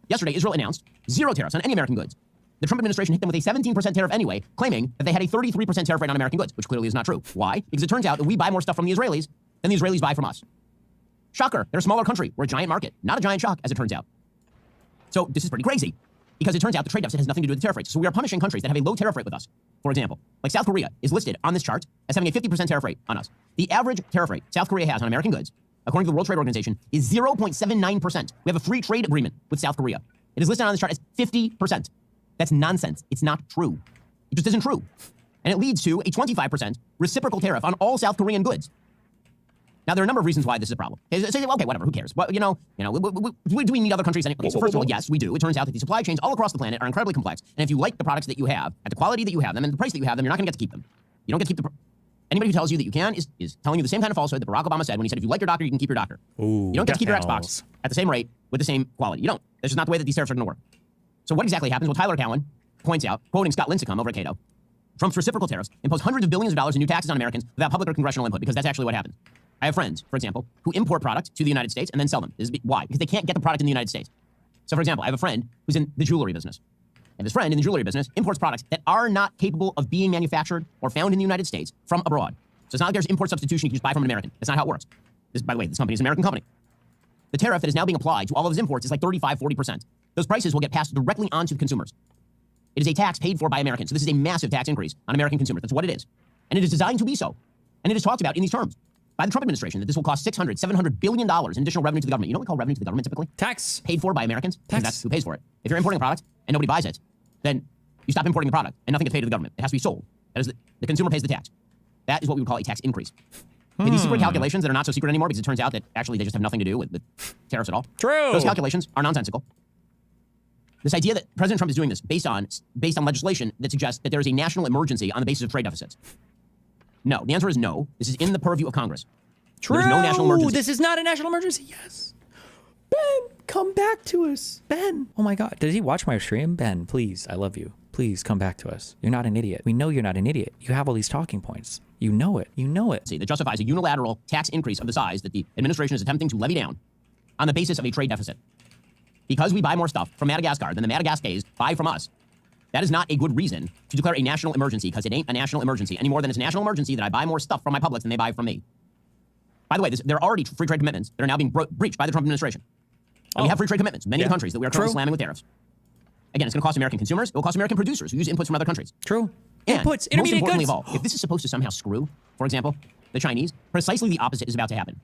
Yesterday, Israel announced zero tariffs on any American goods. The Trump administration hit them with a 17% tariff anyway, claiming that they had a 33% tariff rate on American goods, which clearly is not true. Why? Because it turns out that we buy more stuff from the Israelis than the Israelis buy from us. Shocker. They're a smaller country. We're a giant market. Not a giant shock, as it turns out. So this is pretty crazy, because it turns out the trade deficit has nothing to do with the tariff rates. So we are punishing countries that have a low tariff rate with us. For example, like South Korea is listed on this chart as having a 50% tariff rate on us. The average tariff rate South Korea has on American goods, according to the World Trade Organization, is 0.79%. We have a free trade agreement with South Korea. It is listed on this chart as 50%. That's nonsense. It's not true. It just isn't true. And it leads to a 25% reciprocal tariff on all South Korean goods. Now, there are a number of reasons why this is a problem. Okay, whatever, who cares? Well, do we need other countries? Okay, so first of all, yes, we do. It turns out that the supply chains all across the planet are incredibly complex. And if you like the products that you have, at the quality that you have them, and the price that you have them, you're not going to get to keep them. You don't get to keep anybody who tells you that you can is telling you the same kind of falsehood that Barack Obama said when he said, if you like your doctor, you can keep your doctor. Ooh, you don't get to keep your Xbox at the same rate with the same quality. You don't. That's just not the way that these tariffs are going to work. So what exactly happens? Well, Tyler Cowen points out, quoting Scott Lincecum over at Cato, Trump's reciprocal tariffs impose hundreds of billions of dollars in new taxes on Americans without public or congressional input, because that's actually what happens. I have friends, for example, who import product to the United States and then sell them. Why? Because they can't get the product in the United States. So, for example, I have a friend who's in the jewelry business. And this friend in the jewelry business imports products that are not capable of being manufactured or found in the United States from abroad. So it's not like there's import substitution you can just buy from an American. That's not how it works. By the way, this company is an American company. The tariff that is now being applied to all of his imports is like 35, 40%. Those prices will get passed directly on to the consumers. It is a tax paid for by Americans. So this is a massive tax increase on American consumers. That's what it is. And it is designed to be so. And it is talked about in these terms by the Trump administration that this will cost $600, $700 billion in additional revenue to the government. You know what we call revenue to the government typically? Tax. Paid for by Americans. Tax. That's who pays for it. If you're importing a product and nobody buys it, then you stop importing the product and nothing gets paid to the government. It has to be sold. That is the consumer pays the tax. That is what we would call a tax increase. Okay, these secret calculations that are not so secret anymore because it turns out that actually they just have nothing to do with tariffs at all. True. Those calculations are nonsensical. This idea that President Trump is doing this based on legislation that suggests that there is a national emergency on the basis of trade deficits. No, the answer is no. This is in the purview of Congress. True. There's no national emergency. This is not a national emergency. Yes. Ben, come back to us. Ben. Oh my God. Does he watch my stream? Ben, please. I love you. Please come back to us. You're not an idiot. We know you're not an idiot. You have all these talking points. You know it. You know it. That justifies a unilateral tax increase of the size that the administration is attempting to levy down on the basis of a trade deficit. Because we buy more stuff from Madagascar than the Madagascars buy from us. That is not a good reason to declare a national emergency, because it ain't a national emergency any more than it's a national emergency that I buy more stuff from my public than they buy from me. By the way, there are already free trade commitments that are now being breached by the Trump administration. And we have free trade commitments, many countries that we are currently slamming with tariffs. Again, it's going to cost American consumers. It will cost American producers who use inputs from other countries. True. And inputs, most importantly of all, if this is supposed to somehow screw, for example, the Chinese, precisely the opposite is about to happen.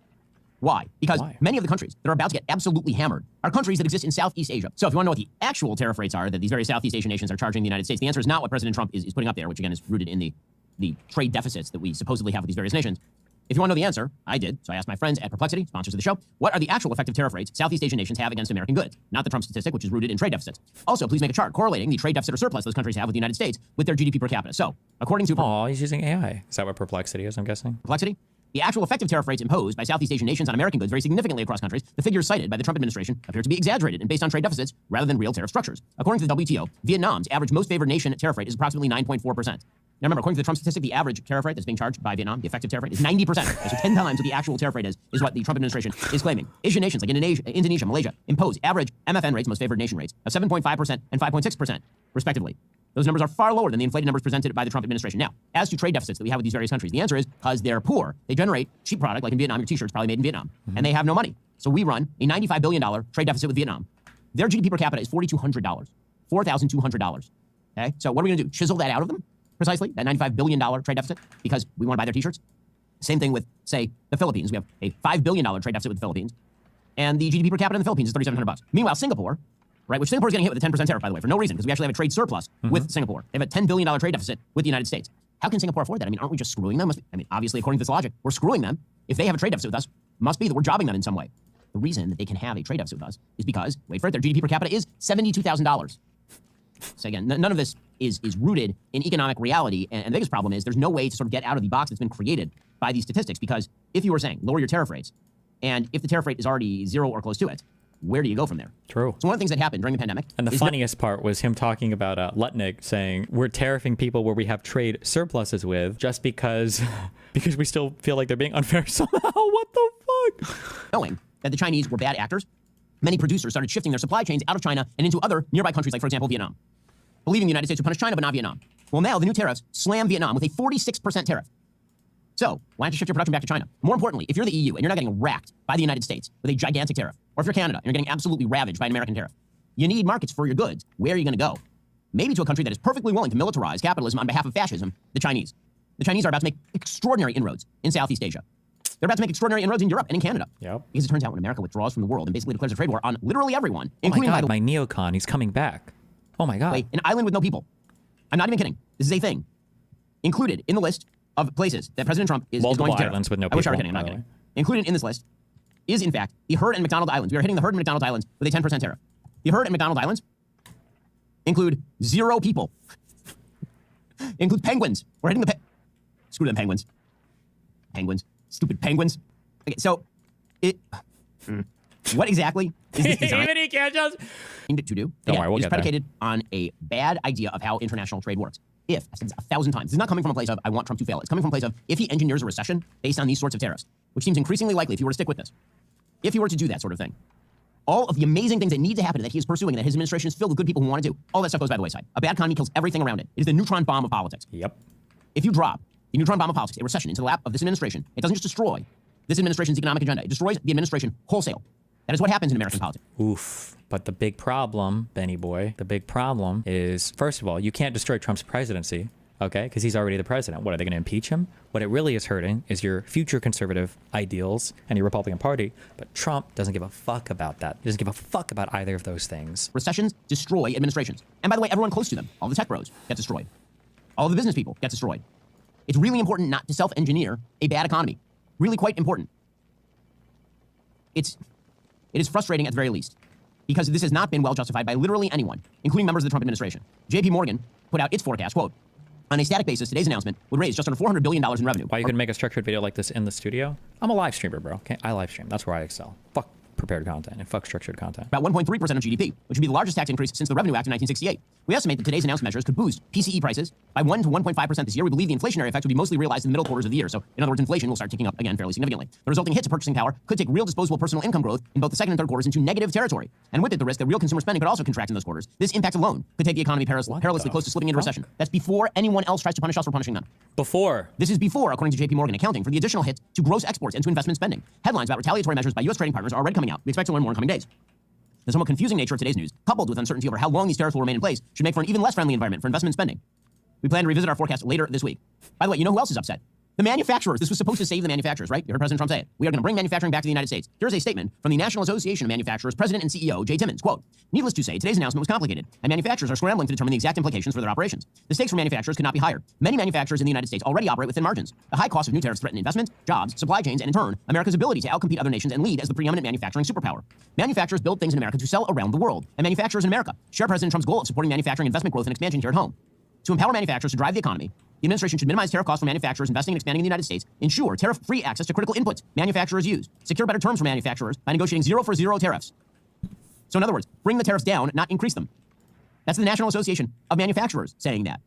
Why? Because many of the countries that are about to get absolutely hammered are countries that exist in Southeast Asia. So if you want to know what the actual tariff rates are that these various Southeast Asian nations are charging the United States, the answer is not what President Trump is putting up there, which again is rooted in the trade deficits that we supposedly have with these various nations. If you want to know the answer, I did. So I asked my friends at Perplexity, sponsors of the show, what are the actual effective tariff rates Southeast Asian nations have against American goods? Not the Trump statistic, which is rooted in trade deficits. Also, please make a chart correlating the trade deficit or surplus those countries have with the United States with their GDP per capita. So, according to... Oh, he's using AI. Is that what Perplexity is, I'm guessing? Perplexity? The actual effective tariff rates imposed by Southeast Asian nations on American goods vary significantly across countries. The figures cited by the Trump administration appear to be exaggerated and based on trade deficits rather than real tariff structures. According to the WTO, Vietnam's average most favored nation tariff rate is approximately 9.4%. Now remember, according to the Trump statistic, the average tariff rate that's being charged by Vietnam, the effective tariff rate, is 90%. So 10 times what the actual tariff rate is what the Trump administration is claiming. Asian nations like Indonesia, Malaysia impose average MFN rates, most favored nation rates, of 7.5% and 5.6%, respectively. Those numbers are far lower than the inflated numbers presented by the Trump administration. Now, as to trade deficits that we have with these various countries, the answer is because they're poor. They generate cheap product, like in Vietnam, your t-shirt's probably made in Vietnam, and they have no money. So we run a $95 billion trade deficit with Vietnam. Their GDP per capita is $4,200. $4,200. Okay? So what are we going to do? Chisel that out of them? Precisely, that $95 billion trade deficit, because we want to buy their t-shirts? Same thing with, say, the Philippines. We have a $5 billion trade deficit with the Philippines, and the GDP per capita in the Philippines is $3,700. Meanwhile, Singapore, right, which Singapore is getting hit with a 10% tariff, by the way, for no reason, because we actually have a trade surplus with Singapore. They have a $10 billion trade deficit with the United States. How can Singapore afford that? I mean, aren't we just screwing them? Obviously, according to this logic, we're screwing them. If they have a trade deficit with us, must be that we're jobbing them in some way. The reason that they can have a trade deficit with us is because, wait for it, their GDP per capita is $72,000. So again, none of this is rooted in economic reality, and the biggest problem is there's no way to sort of get out of the box that's been created by these statistics, because if you were saying lower your tariff rates, and if the tariff rate is already zero or close to it, where do you go from there? True. So one of the things that happened during the pandemic... And the funniest part was him talking about Lutnick saying, we're tariffing people where we have trade surpluses with just because we still feel like they're being unfair somehow. What the fuck? Knowing that the Chinese were bad actors, many producers started shifting their supply chains out of China and into other nearby countries, like, for example, Vietnam, believing the United States would punish China but not Vietnam. Well, now the new tariffs slam Vietnam with a 46% tariff. So why not you shift your production back to China? More importantly, if you're the EU and you're not getting racked by the United States with a gigantic tariff, or if you're Canada and you're getting absolutely ravaged by an American tariff, you need markets for your goods. Where are you going to go? Maybe to a country that is perfectly willing to militarize capitalism on behalf of fascism, the Chinese. The Chinese are about to make extraordinary inroads in Southeast Asia. They're about to make extraordinary inroads in Europe and in Canada. Yep. Because it turns out when America withdraws from the world and basically declares a trade war on literally everyone, Oh my including, by God, the my neocon, he's coming back. Oh my God. way, an island with no people. I'm not even kidding. This is a thing. Included in the list of places that President Trump is going to Multiple tariff. islands with no I wish I were people, kidding. I'm not by the kidding. way. Included in this list is, in fact, the Heard and McDonald Islands. We are hitting the Heard and McDonald Islands with a 10% tariff. The Heard and McDonald Islands include 0 people. Include penguins. We're hitting the screw them penguins. Penguins. Stupid penguins. Okay, so what exactly is this designed Even he can't just... to do? Don't Again, worry, we'll it's get there. predicated on a bad idea of how international trade works. If, I've said this 1,000 times, this is not coming from a place of, I want Trump to fail. It's coming from a place of, if he engineers a recession based on these sorts of tariffs, which seems increasingly likely if he were to stick with this, if he were to do that sort of thing, all of the amazing things that need to happen that he is pursuing and that his administration is filled with good people who want to do, all that stuff goes by the wayside. A bad economy kills everything around it. It is the neutron bomb of politics. Yep. If you drop the neutron bomb of politics, a recession, into the lap of this administration, it doesn't just destroy this administration's economic agenda. It destroys the administration wholesale. That is what happens in American politics. Oof. But the big problem, Benny boy, the big problem is, first of all, you can't destroy Trump's presidency, okay? Because he's already the president. What, are they going to impeach him? What it really is hurting is your future conservative ideals and your Republican Party. But Trump doesn't give a fuck about that. He doesn't give a fuck about either of those things. Recessions destroy administrations. And by the way, everyone close to them, all the tech bros, get destroyed. All the business people get destroyed. It's really important not to self-engineer a bad economy. Really quite important. It is frustrating at the very least, because this has not been well justified by literally anyone, including members of the Trump administration. JP Morgan put out its forecast, quote, on a static basis, today's announcement would raise just under $400 billion in revenue. Why you couldn't make a structured video like this in the studio? I'm a live streamer, bro. Okay, I live stream. That's where I excel. Fuck prepared content and fuck structured content. About 1.3% of GDP, which would be the largest tax increase since the Revenue Act of 1968. We estimate that today's announced measures could boost PCE prices by 1 to 1.5% this year. We believe the inflationary effect would be mostly realized in the middle quarters of the year. So, in other words, inflation will start ticking up again fairly significantly. The resulting hit to purchasing power could take real disposable personal income growth in both the second and third quarters into negative territory. And with it, the risk that real consumer spending could also contract in those quarters. This impact alone could take the economy perilously close to slipping into recession. That's before anyone else tries to punish us for punishing them. Before. This is before, according to JP Morgan, accounting for the additional hit to gross exports and to investment spending. Headlines about retaliatory measures by U.S. trading partners are already coming out. We expect to learn more in coming days. The somewhat confusing nature of today's news, coupled with uncertainty over how long these tariffs will remain in place, should make for an even less friendly environment for investment spending. We plan to revisit our forecast later this week. By the way, you know who else is upset? The manufacturers. This was supposed to save the manufacturers, right? You heard President Trump say it. We are going to bring manufacturing back to the United States. Here's a statement from the National Association of Manufacturers President and CEO, Jay Timmons. Quote, needless to say, today's announcement was complicated, and manufacturers are scrambling to determine the exact implications for their operations. The stakes for manufacturers could not be higher. Many manufacturers in the United States already operate with thin margins. The high cost of new tariffs threaten investment, jobs, supply chains, and in turn, America's ability to outcompete other nations and lead as the preeminent manufacturing superpower. Manufacturers build things in America to sell around the world, and manufacturers in America share President Trump's goal of supporting manufacturing investment growth and expansion here at home. To empower manufacturers to drive the economy, the administration should minimize tariff costs for manufacturers investing and expanding in the United States, ensure tariff-free access to critical inputs manufacturers use, secure better terms for manufacturers by negotiating 0-for-0 tariffs. So in other words, bring the tariffs down, not increase them. That's the National Association of Manufacturers saying that.